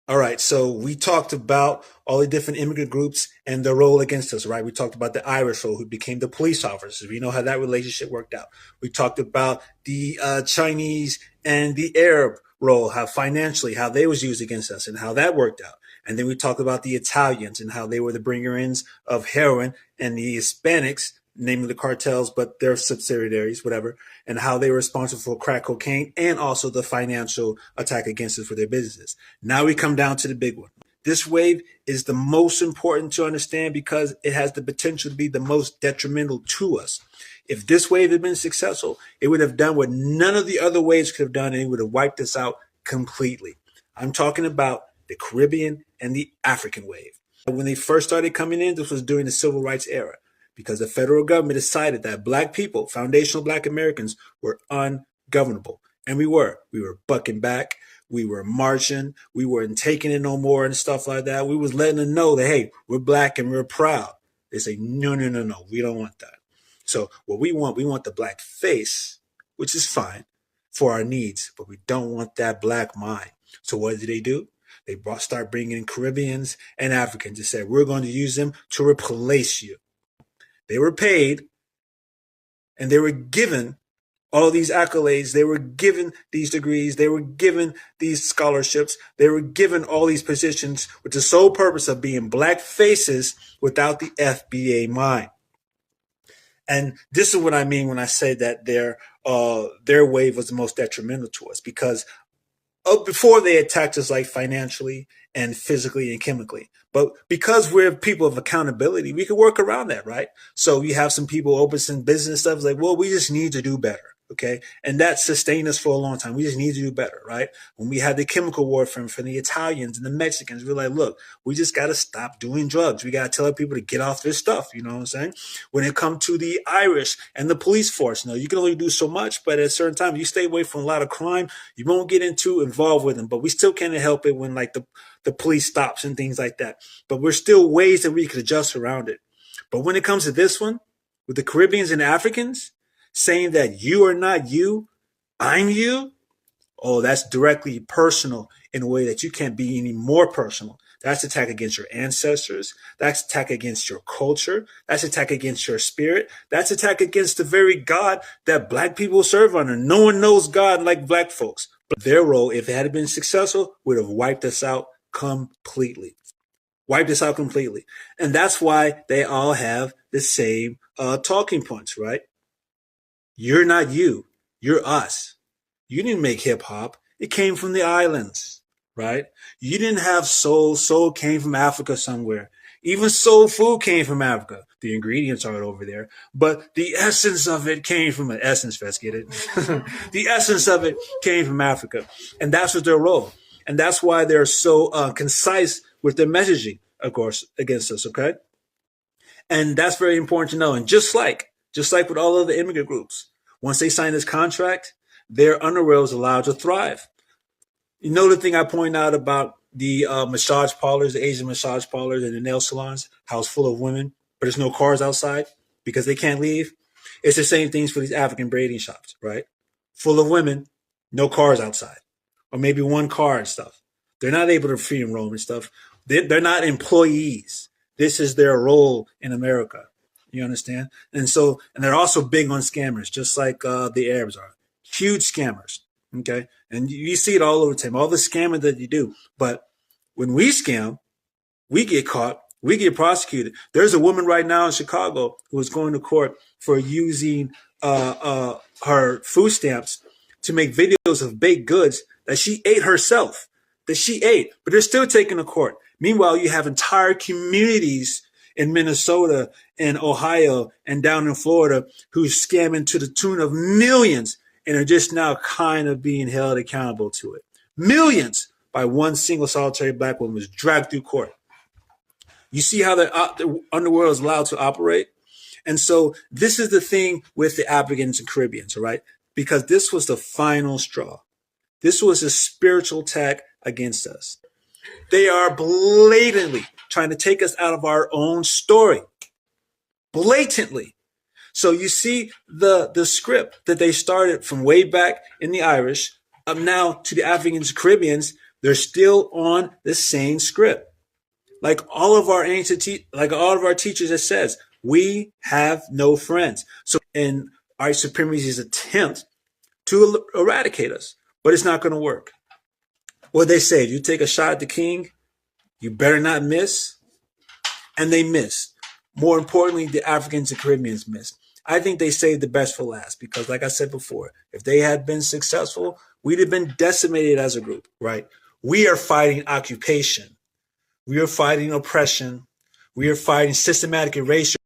All right, so we talked about all the different immigrant groups and their role against us, right? We talked about the Irish role, who became the police officers. We know how that relationship worked out. We talked about the Chinese and the Arab role, how financially, how they was used against us and how that worked out. And then we talked about the Italians and how they were the bringer-ins of heroin, and the Hispanics, namely the cartels, but their subsidiaries, whatever, and how they were responsible for crack cocaine and also the financial attack against us for their businesses. Now we come down to the big one. This wave is the most important to understand because it has the potential to be the most detrimental to us. If this wave had been successful, it would have done what none of the other waves could have done, and it would have wiped us out completely. I'm talking about the Caribbean and the African wave. When they first started coming in, this was during the civil rights era, because the federal government decided that black people, foundational black Americans, were ungovernable. And we were. We were bucking back. We were marching. We weren't taking it no more and stuff like that. We was letting them know that, hey, we're black and we're proud. They say, no, no, no, no, we don't want that. So what we want the black face, which is fine for our needs, but we don't want that black mind. So what do? They start bringing in Caribbeans and Africans and said, we're going to use them to replace you. They were paid and they were given all these accolades. They were given these degrees. They were given these scholarships. They were given all these positions with the sole purpose of being black faces without the FBA mind. And this is what I mean when I say that their wave was the most detrimental to us, because before they attacked us like financially and physically and chemically. But because we're people of accountability, we can work around that, right? So you have some people open some business stuff like, well, we just need to do better. Okay. And that sustained us for a long time. We just need to do better, right? When we had the chemical warfare from the Italians and the Mexicans, we're like, look, we just got to stop doing drugs. We got to tell people to get off this stuff. You know what I'm saying? When it comes to the Irish and the police force, you can only do so much, but at a certain time, you stay away from a lot of crime. You won't get involved with them, but we still can't help it when like the police stops and things like that. But we're still ways that we could adjust around it. But when it comes to this one, with the Caribbeans and Africans, saying that you are not you, I'm you. Oh, that's directly personal in a way that you can't be any more personal. That's attack against your ancestors. That's attack against your culture. That's attack against your spirit. That's attack against the very God that black people serve under. No one knows God like black folks. But their role, if it had been successful, would have wiped us out completely. Wiped us out completely. And that's why they all have the same talking points, right? You're not you. You're us. You didn't make hip hop. It came from the islands, right? You didn't have soul. Soul came from Africa somewhere. Even soul food came from Africa. The ingredients aren't over there, but the essence of it came from an Essence Fest. Get it? The essence of it came from Africa, and that's what their role. And that's why they're so concise with their messaging, of course, against us. Okay, and that's very important to know. And just like with all of the immigrant groups, once they sign this contract, their underworld is allowed to thrive. You know the thing I point out about the massage parlors, the Asian massage parlors and the nail salons, how it's full of women, but there's no cars outside because they can't leave? It's the same things for these African braiding shops, right? Full of women, no cars outside, or maybe one car and stuff. They're not able to free and roam and stuff. They're not employees. This is their role in America. You understand? And they're also big on scammers, just like the Arabs are. Huge scammers. Okay. And you see it all over time, all the scamming that you do. But when we scam, we get caught, we get prosecuted. There's a woman right now in Chicago who is going to court for using her food stamps to make videos of baked goods that she ate herself, but they're still taking to court. Meanwhile, you have entire communities in Minnesota and Ohio and down in Florida who's scamming to the tune of millions and are just now kind of being held accountable to it. Millions by one single solitary black woman was dragged through court. You see how the underworld is allowed to operate? And so this is the thing with the Africans and Caribbeans, all right? Because this was the final straw. This was a spiritual attack against us. They are blatantly trying to take us out of our own story. Blatantly. So you see the script that they started from way back in the Irish up now to the Africans and Caribbeans. They're still on the same script. Like all of our like all of our teachers, it says we have no friends. So in our supremacy's attempt to eradicate us, but it's not going to work. What they say: if you take a shot at the king, you better not miss. And they missed. More importantly, the Africans and Caribbeans missed. I think they saved the best for last because, like I said before, if they had been successful, we'd have been decimated as a group, right? We are fighting occupation. We are fighting oppression. We are fighting systematic erasure